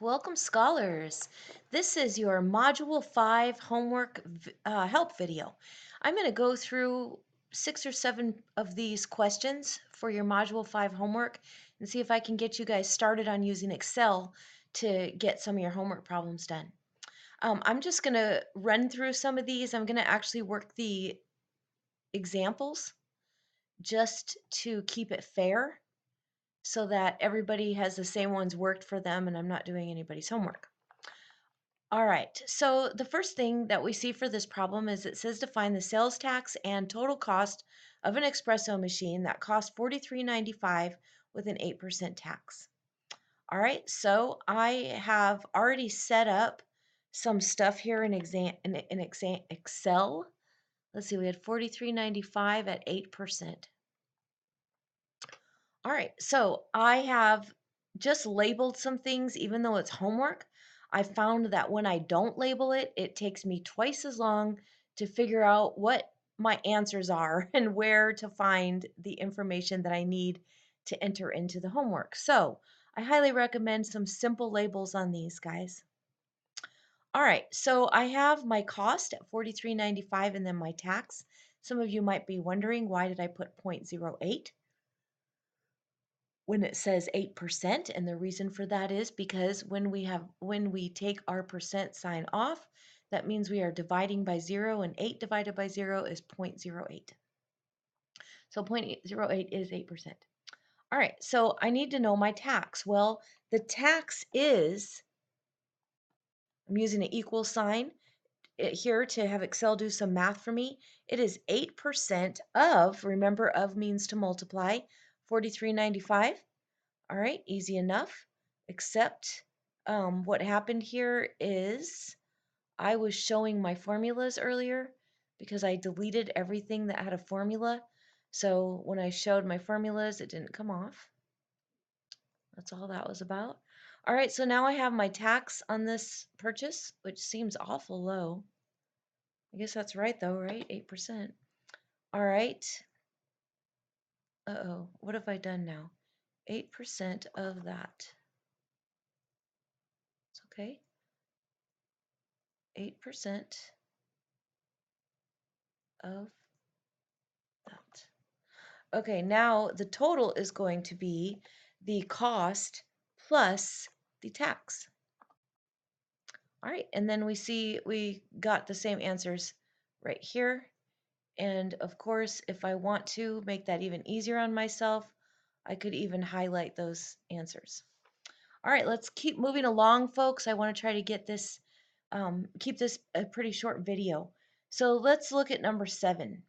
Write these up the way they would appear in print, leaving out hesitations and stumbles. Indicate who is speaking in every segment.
Speaker 1: Welcome, scholars. This is your Module 5 homework help video. I'm going to go through 6 or 7 of these questions for your Module 5 homework and see if I can get you guys started on using Excel to get some of your homework problems done. I'm just going to run through some of these. I'm going to actually work the examples just to keep it fair so that everybody has the same ones worked for them and I'm not doing anybody's homework. All right, so the first thing that we see for this problem is it says to find the sales tax and total cost of an espresso machine that costs $43.95 with an 8% tax. All right, so I have already set up some stuff here in Excel. Let's see, we had $43.95 at 8%. All right, so I have just labeled some things, even though it's homework. I found that when I don't label it, it takes me twice as long to figure out what my answers are and where to find the information that I need to enter into the homework. So I highly recommend some simple labels on these guys. All right, so I have my cost at $43.95 and then my tax. Some of you might be wondering, why did I put 0.08? When it says 8%, and the reason for that is because when we take our percent sign off, that means we are dividing by 0, and 8 divided by 0 is 0.08. So 0.08 is 8%. All right, so I need to know my tax. Well, the tax is, I'm using an equal sign here to have Excel do some math for me. It is 8% of, remember, of means to multiply, 43.95. All right, easy enough. Except what happened here is I was showing my formulas earlier because I deleted everything that had a formula. So when I showed my formulas, it didn't come off. That's all that was about. All right, so now I have my tax on this purchase, which seems awful low. I guess that's right though, right? 8%. All right. Uh-oh, what have I done now? 8% of that. It's okay. 8% of that. Okay, now the total is going to be the cost plus the tax. All right, and then we see we got the same answers right here. And of course, if I want to make that even easier on myself, I could even highlight those answers. All right, let's keep moving along, folks. I want to try to get this, keep this a pretty short video. So let's look at number 7.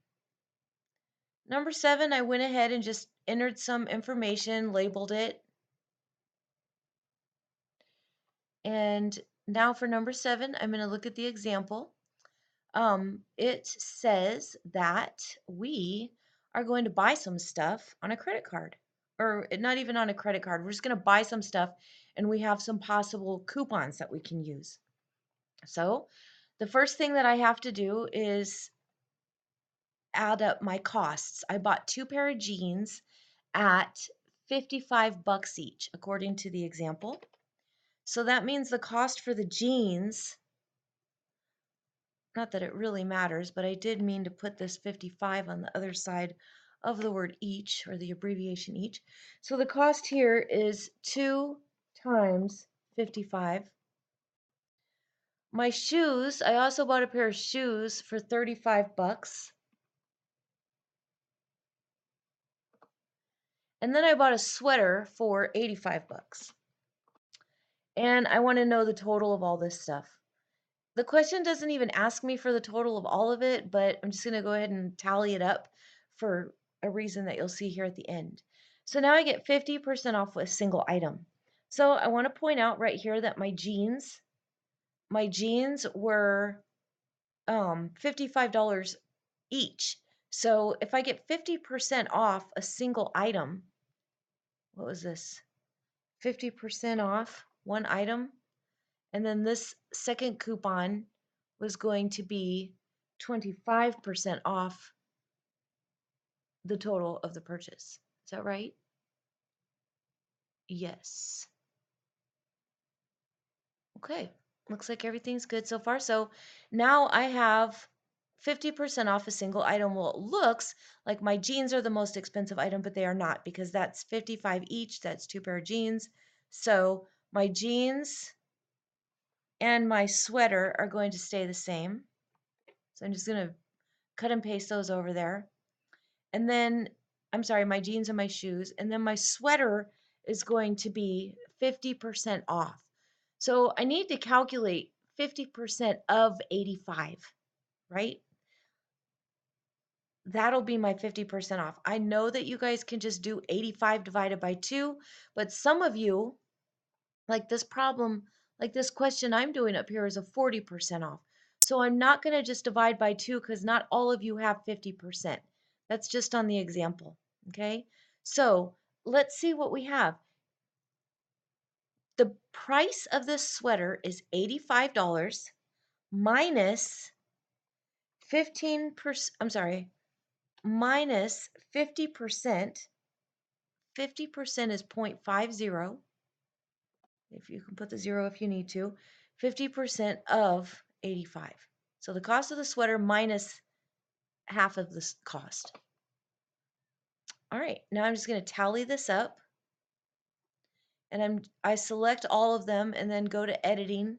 Speaker 1: Number 7, I went ahead and just entered some information, labeled it. And now for number 7, I'm going to look at the example. It says that we are going to buy some stuff on a credit card, or not even on a credit card. We're just going to buy some stuff, and we have some possible coupons that we can use. So the first thing that I have to do is add up my costs. I bought 2 pair of jeans at 55 bucks each, according to the example. So that means the cost for the jeans, not that it really matters, but I did mean to put this 55 on the other side of the word each, or the abbreviation each. So the cost here is 2 times 55. My shoes, I also bought a pair of shoes for 35 bucks. And then I bought a sweater for 85 bucks. And I want to know the total of all this stuff. The question doesn't even ask me for the total of all of it, but I'm just going to go ahead and tally it up for a reason that you'll see here at the end. So now I get 50% off with a single item. So I want to point out right here that my jeans were $55 each. So if I get 50% off a single item, what was this? 50% off one item. And then this second coupon was going to be 25% off the total of the purchase. Is that right? Yes. Okay, looks like everything's good so far. So now I have 50% off a single item. Well, it looks like my jeans are the most expensive item, but they are not because that's 55 each. That's two pair of jeans. So my jeans and my sweater are going to stay the same. So I'm just going to cut and paste those over there. And then, I'm sorry, my jeans and my shoes. And then my sweater is going to be 50% off. So I need to calculate 50% of 85, right? That'll be my 50% off. I know that you guys can just do 85 divided by 2, but some of you, like this problem, like this question I'm doing up here is a 40% off. So I'm not going to just divide by 2 because not all of you have 50%. That's just on the example. Okay. So let's see what we have. The price of this sweater is $85 minus 15%. I'm sorry, minus 50%. 50% is 0.50. If you can put the zero if you need to. 50% of 85. So the cost of the sweater minus half of the cost. All right, now I'm just going to tally this up, and I select all of them and then go to editing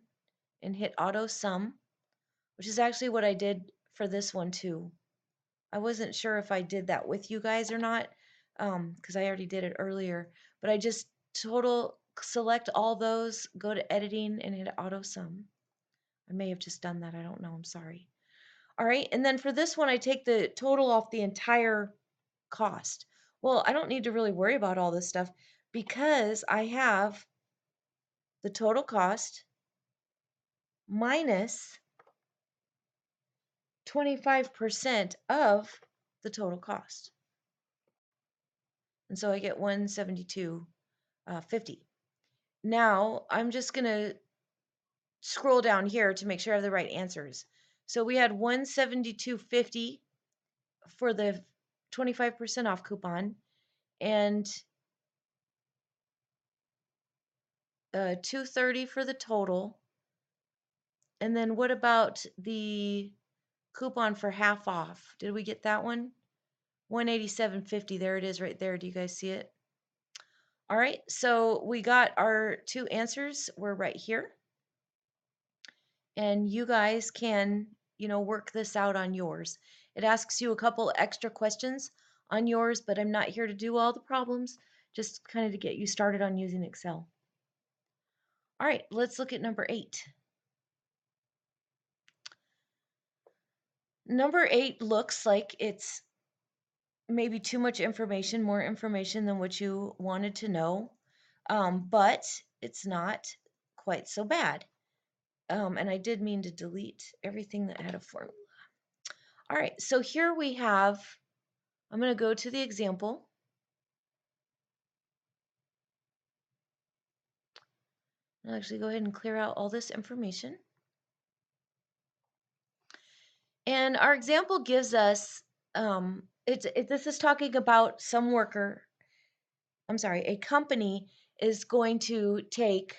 Speaker 1: and hit auto sum, which is actually what I did for this one too. I wasn't sure if I did that with you guys or not, because I already did it earlier, but I just total select all those, go to editing and hit auto sum. I may have just done that. I don't know. I'm sorry. All right. And then for this one, I take the total off the entire cost. Well, I don't need to really worry about all this stuff because I have the total cost minus 25% of the total cost. And so I get 172.50. Now I'm just going to scroll down here to make sure I have the right answers. So we had 172.50 for the 25% off coupon and 230 for the total. And then what about the coupon for half off? Did we get that one? 187.50. There it is right there. Do you guys see it? All right. So we got our two answers. We're right here. And you guys can, work this out on yours. It asks you a couple extra questions on yours, but I'm not here to do all the problems, just kind of to get you started on using Excel. All right, let's look at number 8. Number 8 looks like it's maybe too much information, more information than what you wanted to know, but it's not quite so bad. And I did mean to delete everything that had a formula. All right, so here we have, I'm going to go to the example. I'll actually go ahead and clear out all this information. And our example gives us, this is talking about a company is going to take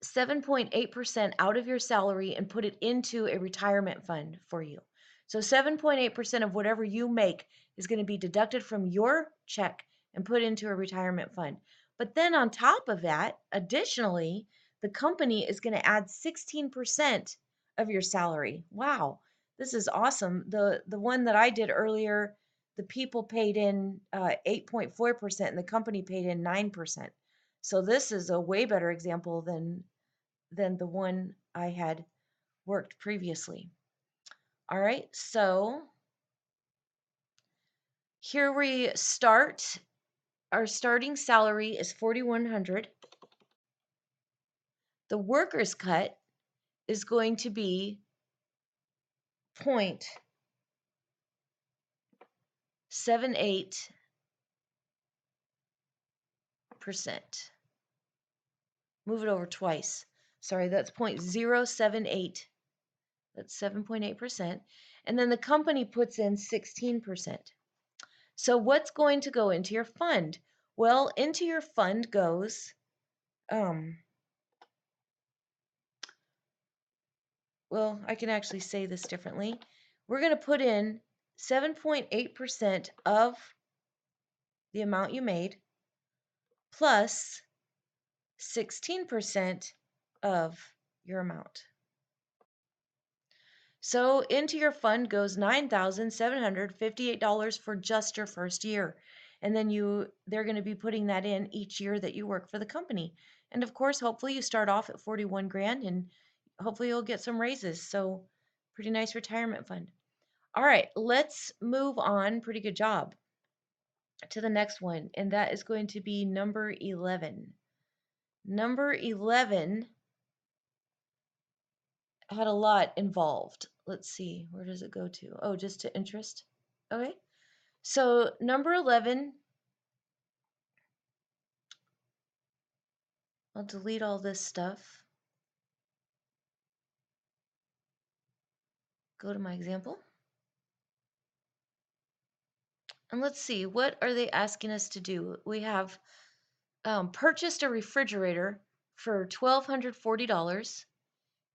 Speaker 1: 7.8% out of your salary and put it into a retirement fund for you. So 7.8% of whatever you make is going to be deducted from your check and put into a retirement fund. But then on top of that, additionally, the company is going to add 16% of your salary. Wow, this is awesome. The one that I did earlier, the people paid in 8.4% and the company paid in 9%. So this is a way better example than the one I had worked previously. All right, so here we start. Our starting salary is $4,100. The workers' cut is going to be 0.78%. Move it over twice. Sorry, that's 0.078. That's 7.8%. And then the company puts in 16%. So what's going to go into your fund? Well, into your fund goes well, I can actually say this differently. We're going to put in 7.8% of the amount you made plus 16% of your amount. So into your fund goes $9,758 for just your first year. And then they're going to be putting that in each year that you work for the company. And of course, hopefully you start off at 41 grand and hopefully you'll get some raises. So pretty nice retirement fund. All right, let's move on. Pretty good job to the next one. And that is going to be number 11. Number 11 had a lot involved. Let's see, where does it go to? Oh, just to interest. Okay. So number 11, I'll delete all this stuff. Go to my example. And let's see, what are they asking us to do? We have purchased a refrigerator for $1,240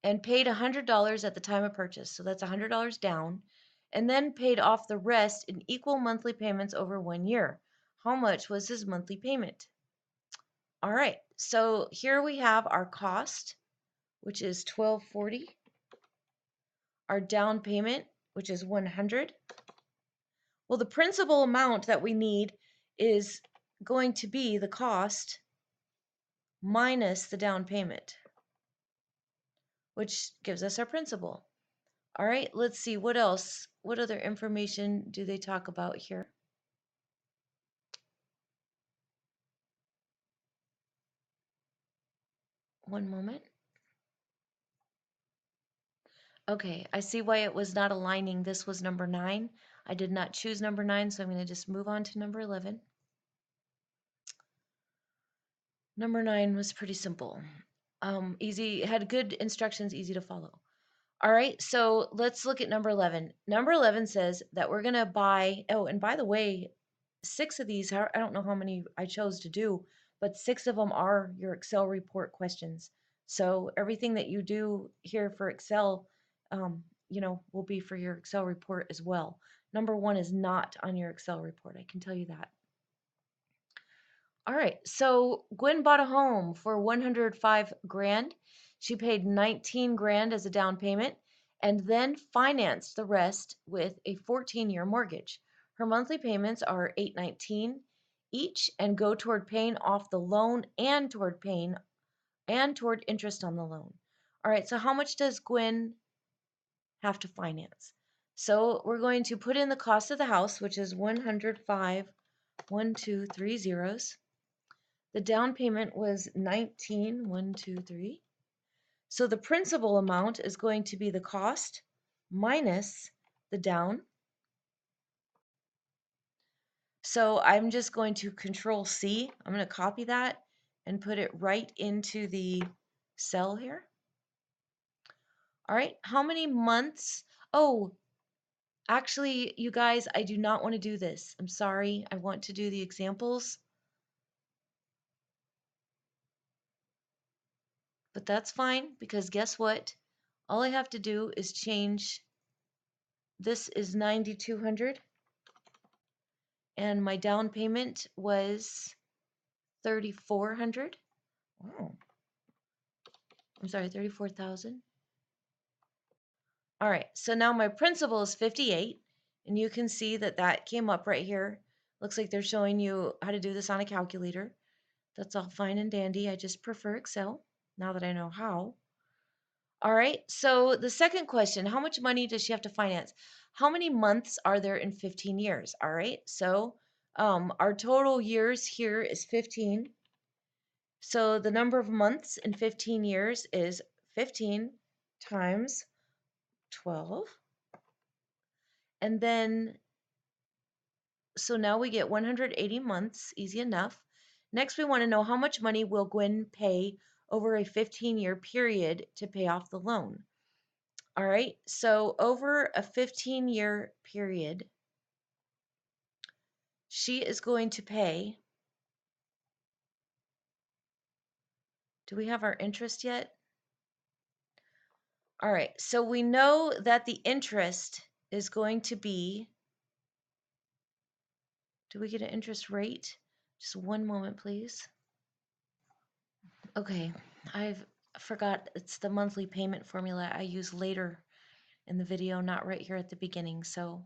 Speaker 1: and paid $100 at the time of purchase. So that's $100 down. And then paid off the rest in equal monthly payments over 1 year. How much was his monthly payment? All right, so here we have our cost, which is $1,240, our down payment, which is $100. Well, the principal amount that we need is going to be the cost minus the down payment, which gives us our principal. All right, let's see what else. What other information do they talk about here? One moment. Okay, I see why it was not aligning. This was number 9. I did not choose number 9, so I'm going to just move on to number 11. Number 9 was pretty simple. Easy, had good instructions, easy to follow. All right, so let's look at number 11. Number 11 says that we're going to buy, oh, and by the way, 6 of these, I don't know how many I chose to do, but 6 of them are your Excel report questions. So everything that you do here for Excel, will be for your Excel report as well. Number 1 is not on your Excel report, I can tell you that. All right, so Gwen bought a home for 105 grand. She paid 19 grand as a down payment and then financed the rest with a 14-year mortgage. Her monthly payments are $819 each and go toward paying off the loan and toward interest on the loan. All right, so how much does Gwen have to finance? So we're going to put in the cost of the house, which is 105, 1, 2, 3 zeros. The down payment was 19, 1, 2, 3. So the principal amount is going to be the cost minus the down. So I'm just going to Control C. I'm going to copy that and put it right into the cell here. All right, how many months? Oh, actually, you guys, I do not want to do this. I'm sorry. I want to do the examples. But that's fine because guess what? All I have to do is change. This is 9,200 and my down payment was 3,400. Oh, I'm sorry, 34,000. All right, so now my principal is 58 and you can see that that came up right here. Looks like they're showing you how to do this on a calculator. That's all fine and dandy. I just prefer Excel now that I know how. All right, so the second question, how much money does she have to finance? How many months are there in 15 years? All right, so our total years here is 15. So the number of months in 15 years is 15 times 12. And then, so now we get 180 months, easy enough. Next, we want to know how much money will Gwen pay over a 15-year period to pay off the loan. All right, so over a 15-year period, she is going to pay. Do we have our interest yet? All right, so we know that the interest is going to be, do we get an interest rate? Just one moment, please. Okay, I've forgot it's the monthly payment formula I use later in the video, not right here at the beginning. So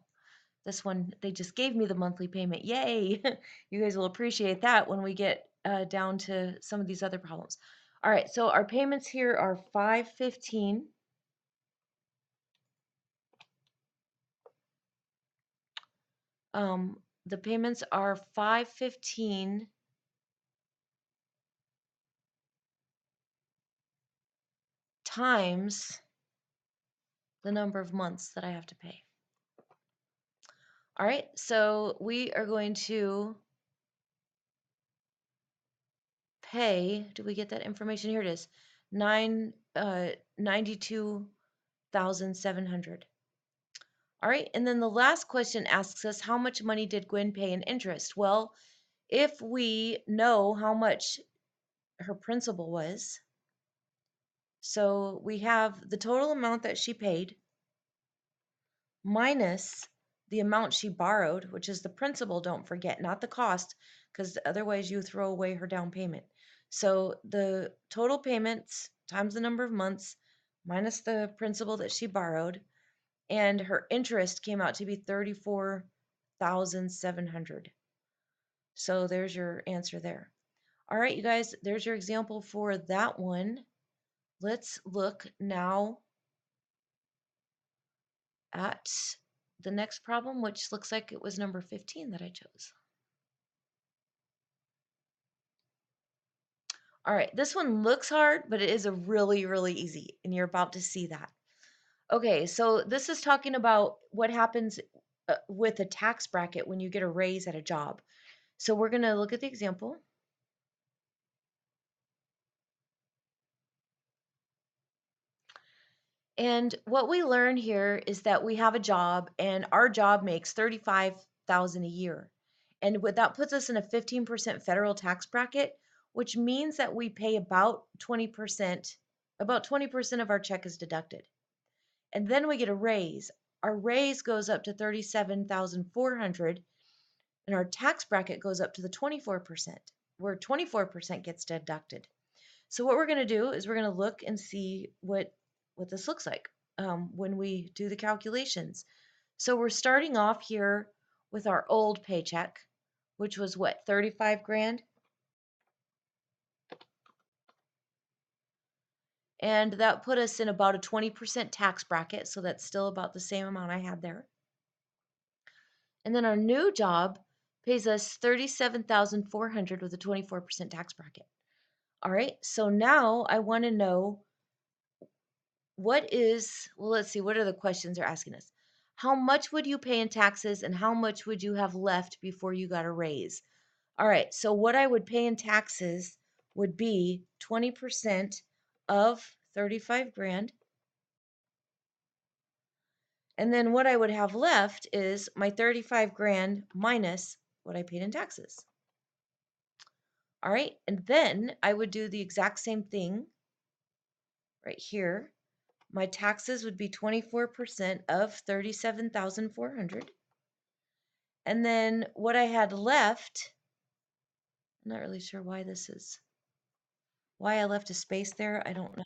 Speaker 1: this one, they just gave me the monthly payment. Yay! You guys will appreciate that when we get down to some of these other problems. All right, so our payments here are 515. The payments are 515 times the number of months that I have to pay. All right, so we are going to pay, do we get that information? Here it is, 92,700. All right, and then the last question asks us, how much money did Gwen pay in interest? Well, if we know how much her principal was, so we have the total amount that she paid minus the amount she borrowed, which is the principal, don't forget, not the cost, because otherwise you throw away her down payment. So the total payments times the number of months minus the principal that she borrowed, and her interest came out to be 34,700. So there's your answer there. All right, you guys, there's your example for that one. Let's look now at the next problem, which looks like it was number 15 that I chose. All right, this one looks hard, but it is a really, really easy, and you're about to see that. Okay, so this is talking about what happens with a tax bracket when you get a raise at a job. So we're going to look at the example. And what we learn here is that we have a job and our job makes 35,000 a year. And that puts us in a 15% federal tax bracket, which means that we pay about 20%, about 20% of our check is deducted. And then we get a raise. Our raise goes up to 37,400 and our tax bracket goes up to the 24%, where 24% gets deducted. So what we're going to do is we're going to look and see what this looks like when we do the calculations. So we're starting off here with our old paycheck, which was what, 35 grand? And that put us in about a 20% tax bracket, so that's still about the same amount I had there. And then our new job pays us 37,400 with a 24% tax bracket. All right, so now I want to know what is, well, let's see, what are the questions they're asking us? How much would you pay in taxes and how much would you have left before you got a raise? All right, so what I would pay in taxes would be 20% of 35 grand. And then what I would have left is my 35 grand minus what I paid in taxes. All right, and then I would do the exact same thing right here. My taxes would be 24% of 37,400. And then what I had left, I'm not really sure why why I left a space there. I don't know.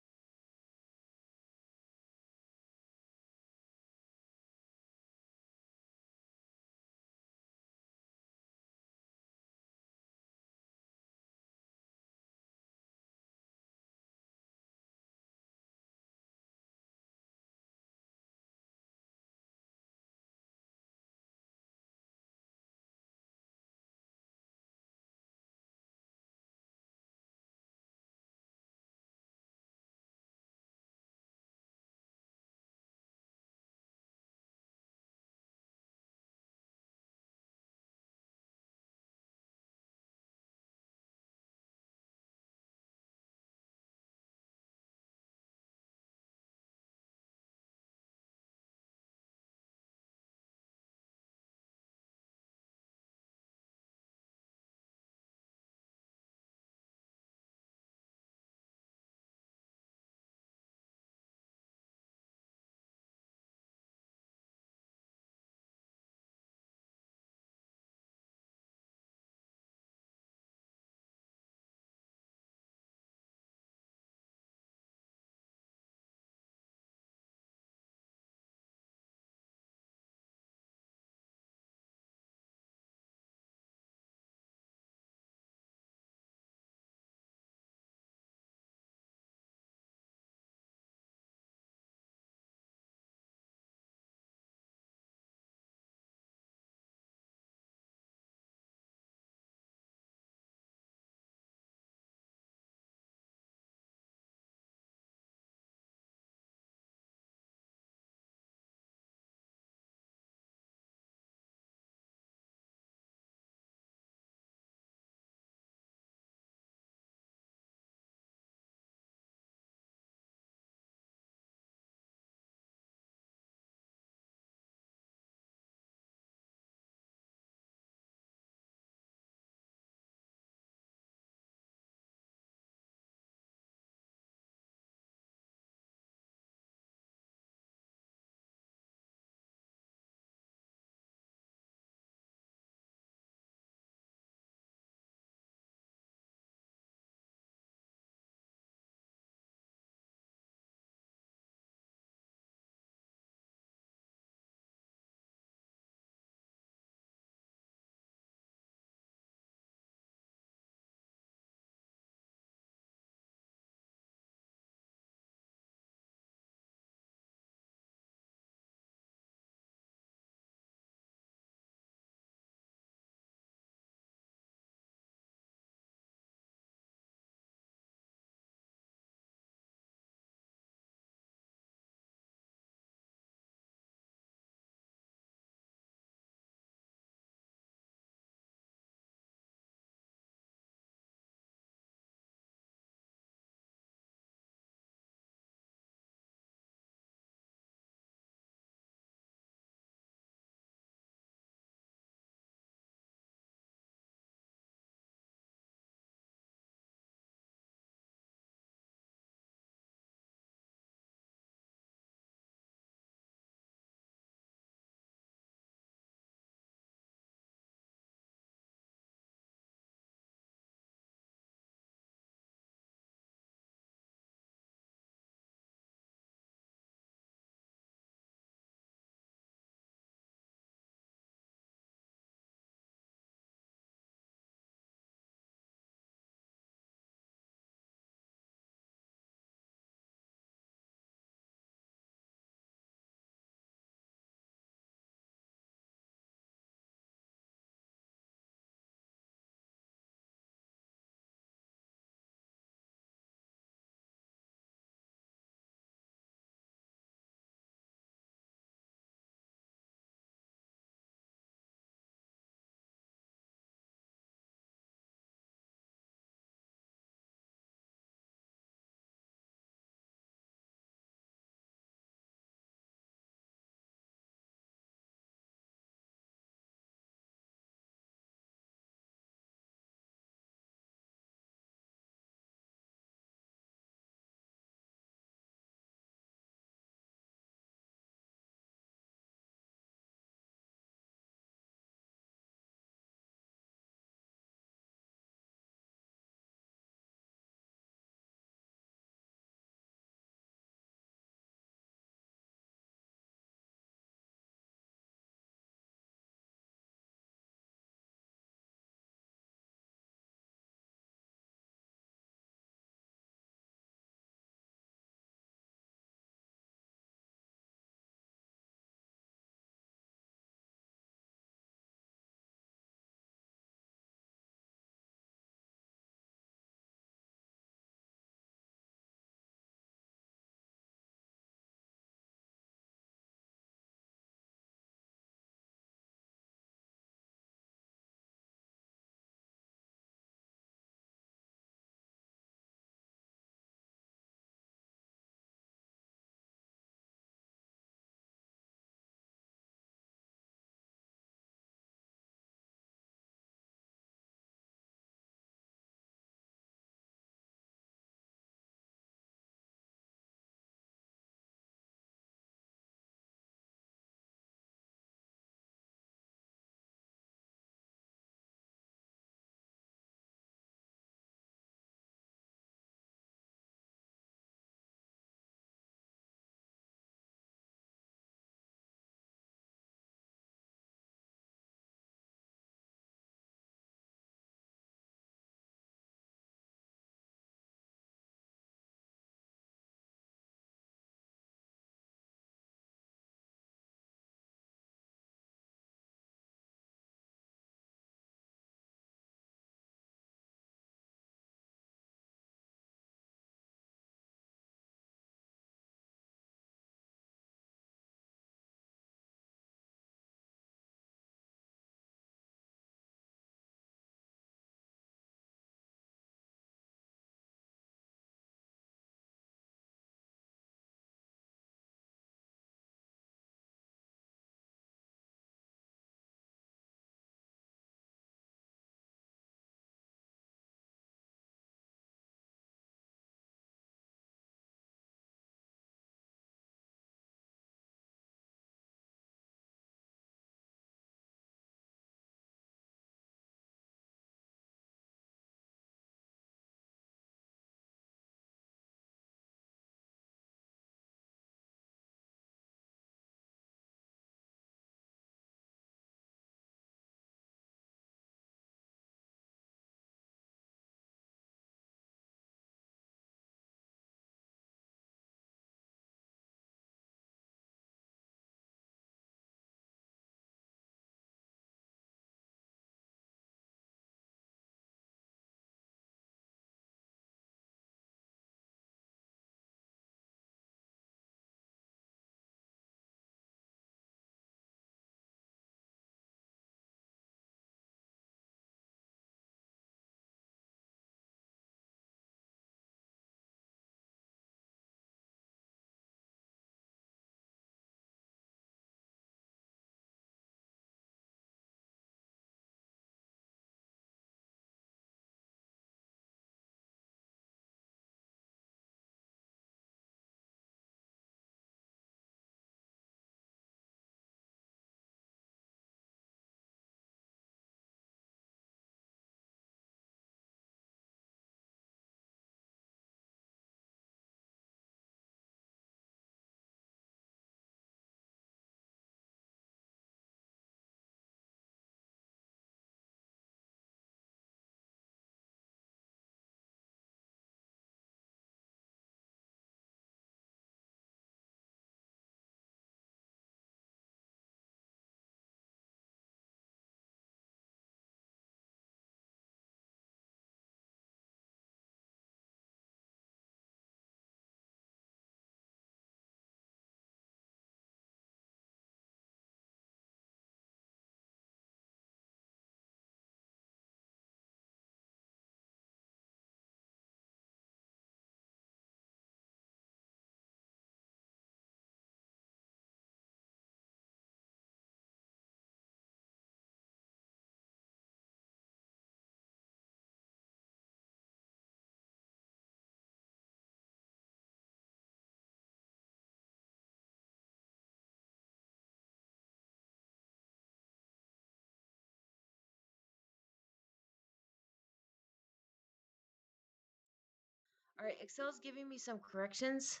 Speaker 1: All right, Excel's giving me some corrections.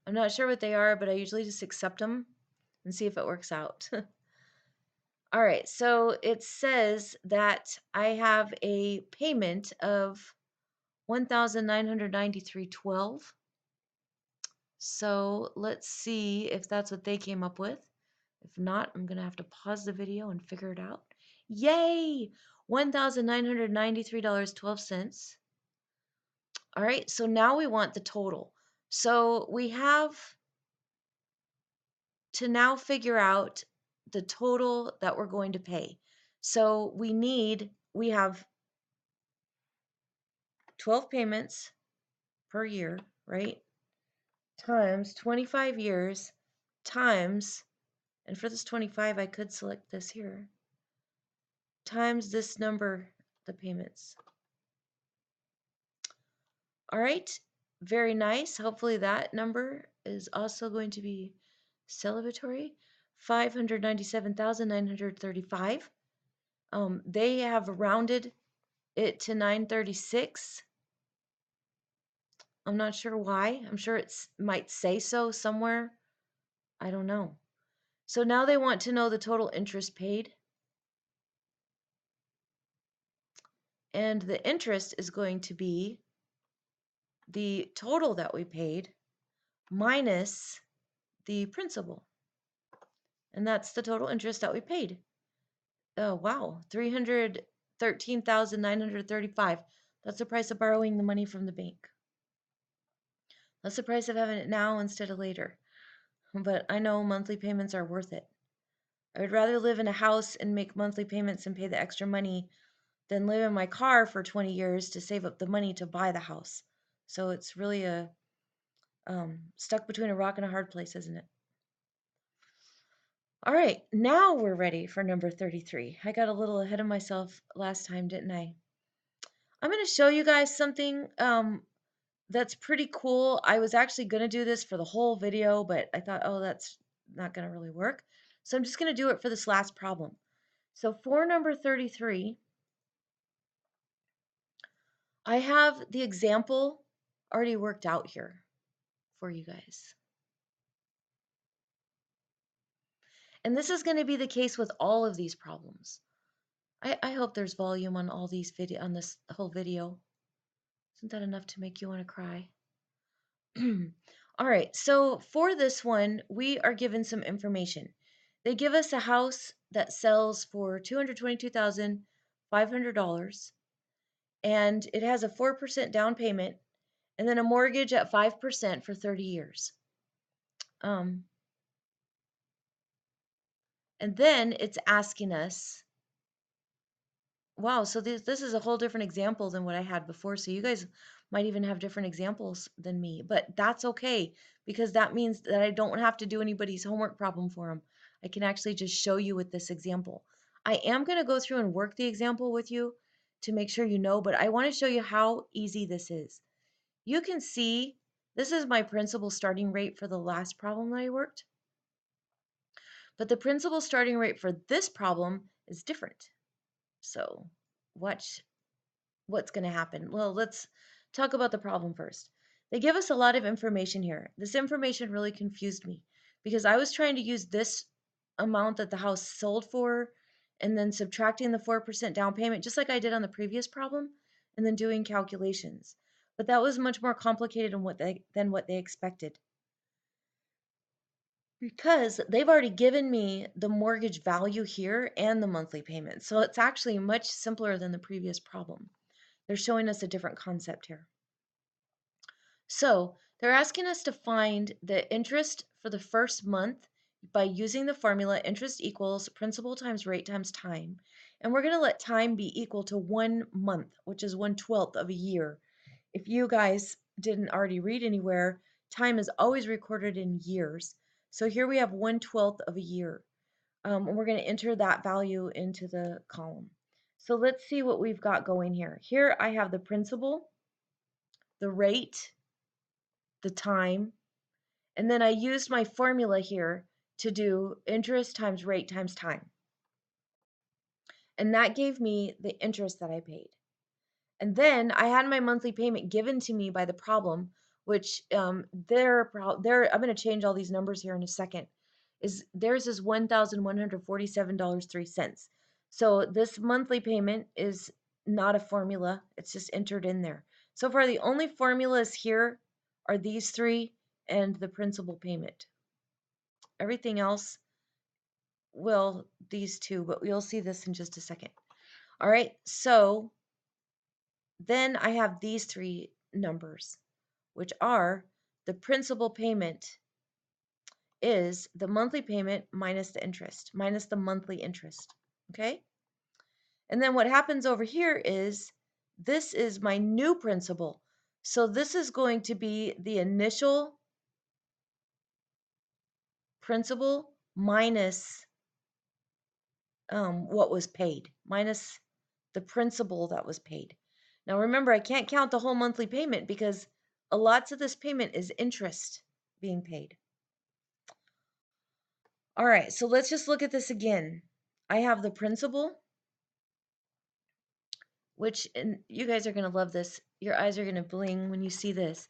Speaker 1: I'm not sure what they are, but I usually just accept them and see if it works out. All right, so it says that I have a payment of 1,993.12. So let's see if that's what they came up with. If not, I'm going to have to pause the video and figure it out. Yay! $1,993.12. All right, so now we want the total. So we have to now figure out the total that we're going to pay. So we have 12 payments per year, right? Times 25 years times, and for this 25, I could select this here, times this number, the payments. All right, very nice. Hopefully that number is also going to be celebratory. 597,935. They have rounded it to 936. I'm not sure why. I'm sure it might say so somewhere. I don't know. So now they want to know the total interest paid. And the interest is going to be the total that we paid minus the principal. And that's the total interest that we paid. Oh, wow. 313,935. That's the price of borrowing the money from the bank. That's the price of having it now instead of later. But I know monthly payments are worth it. I would rather live in a house and make monthly payments and pay the extra money than live in my car for 20 years to save up the money to buy the house. So it's really a stuck between a rock and a hard place, isn't it? All right, now we're ready for number 33. I got a little ahead of myself last time, didn't I? I'm going to show you guys something that's pretty cool. I was actually going to do this for the whole video, but I thought, oh, that's not going to really work. So I'm just going to do it for this last problem. So for number 33, I have the example already worked out here for you guys. And this is going to be the case with all of these problems. I hope there's volume on all these on this whole video. Isn't that enough to make you want to cry? All right, so for this one, we are given some information. They give us a house that sells for $222,500, and it has a 4% down payment, and then a mortgage at 5% for 30 years. And then it's asking us, wow, so this is a whole different example than what I had before. So you guys might even have different examples than me, but that's okay because that means that I don't have to do anybody's homework problem for them. I can actually just show you with this example. I am going to go through and work the example with you to make sure you know, but I want to show you how easy this is. You can see this is my principal starting rate for the last problem that I worked, but the principal starting rate for this problem is different. So watch what's going to happen. Well, let's talk about the problem first. They give us a lot of information here. This information really confused me because I was trying to use this amount that the house sold for and then subtracting the 4% down payment, just like I did on the previous problem, and then doing calculations. But that was much more complicated than what they expected. Because they've already given me the mortgage value here and the monthly payment. So it's actually much simpler than the previous problem. They're showing us a different concept here. So they're asking us to find the interest for the first month by using the formula interest equals principal times rate times time. And we're going to let time be equal to 1 month, which is 1/12 of a year. If you guys didn't already read anywhere, time is always recorded in years. So here we have 1/12 of a year. And we're going to enter that value into the column. So let's see what we've got going here. Here I have the principal, the rate, the time, and then I used my formula here to do interest times rate times time. And that gave me the interest that I paid. And then I had my monthly payment given to me by the problem, which I'm going to change all these numbers here in a second. Theirs is $1,147.03. So this monthly payment is not a formula, it's just entered in there. So far, the only formulas here are these three and the principal payment. Everything else, well, these two, but we'll see this in just a second. All right, so then I have these three numbers, which are the principal payment is the monthly payment minus the interest, minus the monthly interest. Okay? And then what happens over here is this is my new principal. So this is going to be the initial principal minus what was paid, minus the principal that was paid. Now remember, I can't count the whole monthly payment because a lot of this payment is interest being paid. All right, so let's just look at this again. I have the principal, which, and you guys are going to love this. Your eyes are going to bling when you see this,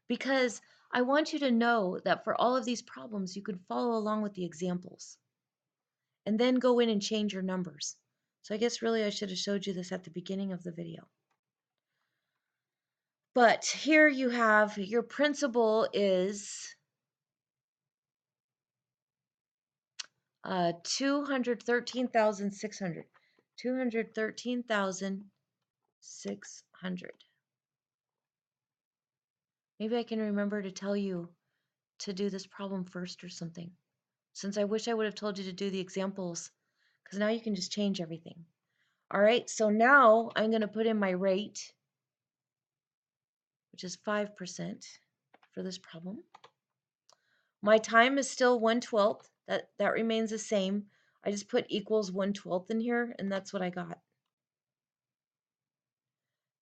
Speaker 1: because I want you to know that for all of these problems, you can follow along with the examples and then go in and change your numbers. So I guess really I should have showed you this at the beginning of the video. But here you have your principal is 213,600. 213,600. Maybe I can remember to tell you to do this problem first or something. Since I wish I would have told you to do the examples, because now you can just change everything. All right, so now I'm going to put in my rate, which is 5% for this problem. My time is still 1/12. That remains the same. I just put equals 1/12 in here, and that's what I got.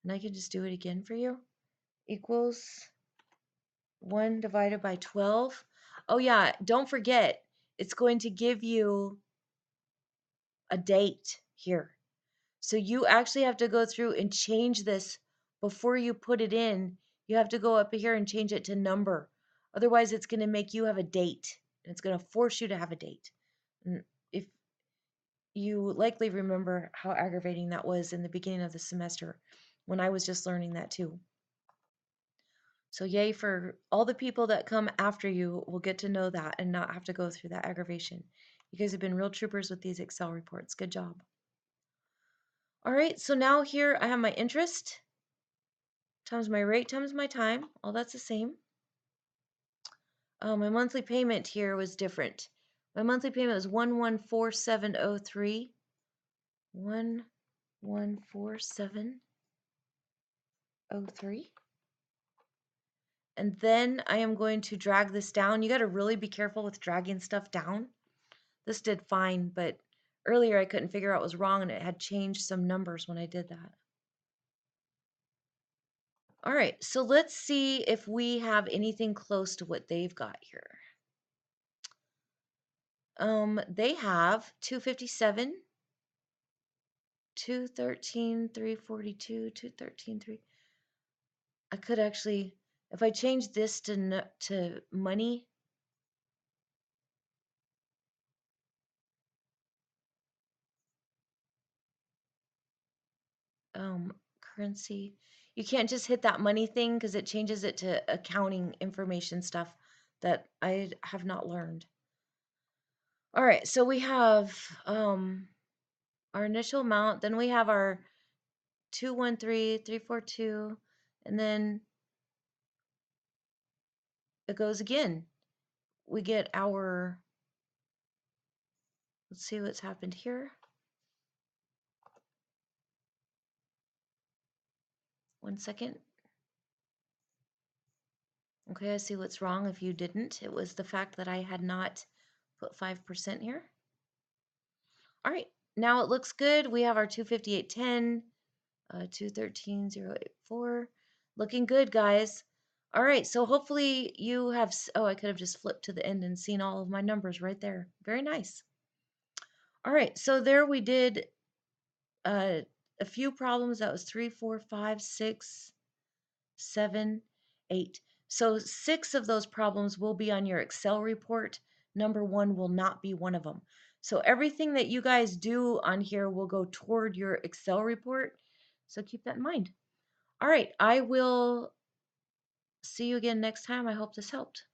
Speaker 1: And I can just do it again for you. Equals 1 divided by 12. Oh yeah, don't forget, it's going to give you a date here. So you actually have to go through and change this before you put it in. You have to go up here and change it to number. Otherwise, it's going to make you have a date. And it's going to force you to have a date. And if you likely remember how aggravating that was in the beginning of the semester when I was just learning that too. So yay for all the people that come after you will get to know that and not have to go through that aggravation. You guys have been real troopers with these Excel reports. Good job. All right, so now here I have my interest times my rate times my time. All that's the same. My monthly payment here was different. My monthly payment was 114703. 114703. And then I am going to drag this down. You got to really be careful with dragging stuff down. This did fine, but earlier I couldn't figure out what was wrong and it had changed some numbers when I did that. All right, so let's see if we have anything close to what they've got here. They have 257, 213, 342, 213, 3. I could actually, if I change this to money, currency. You can't just hit that money thing because it changes it to accounting information stuff that I have not learned. All right, so we have our initial amount, then we have our 213, 342, and then it goes again. We get our, let's see what's happened here. 1 second. Okay, I see what's wrong if you didn't. It was the fact that I had not put 5% here. All right, now it looks good. We have our 258.10, 213.084. Looking good, guys. All right, so hopefully you have, oh, I could have just flipped to the end and seen all of my numbers right there. Very nice. All right, so there we did a few problems. That was 3, 4, 5, 6, 7, 8. So 6 of those problems will be on your Excel report. Number 1 will not be one of them. So everything that you guys do on here will go toward your Excel report. So keep that in mind. All right, I will see you again next time. I hope this helped.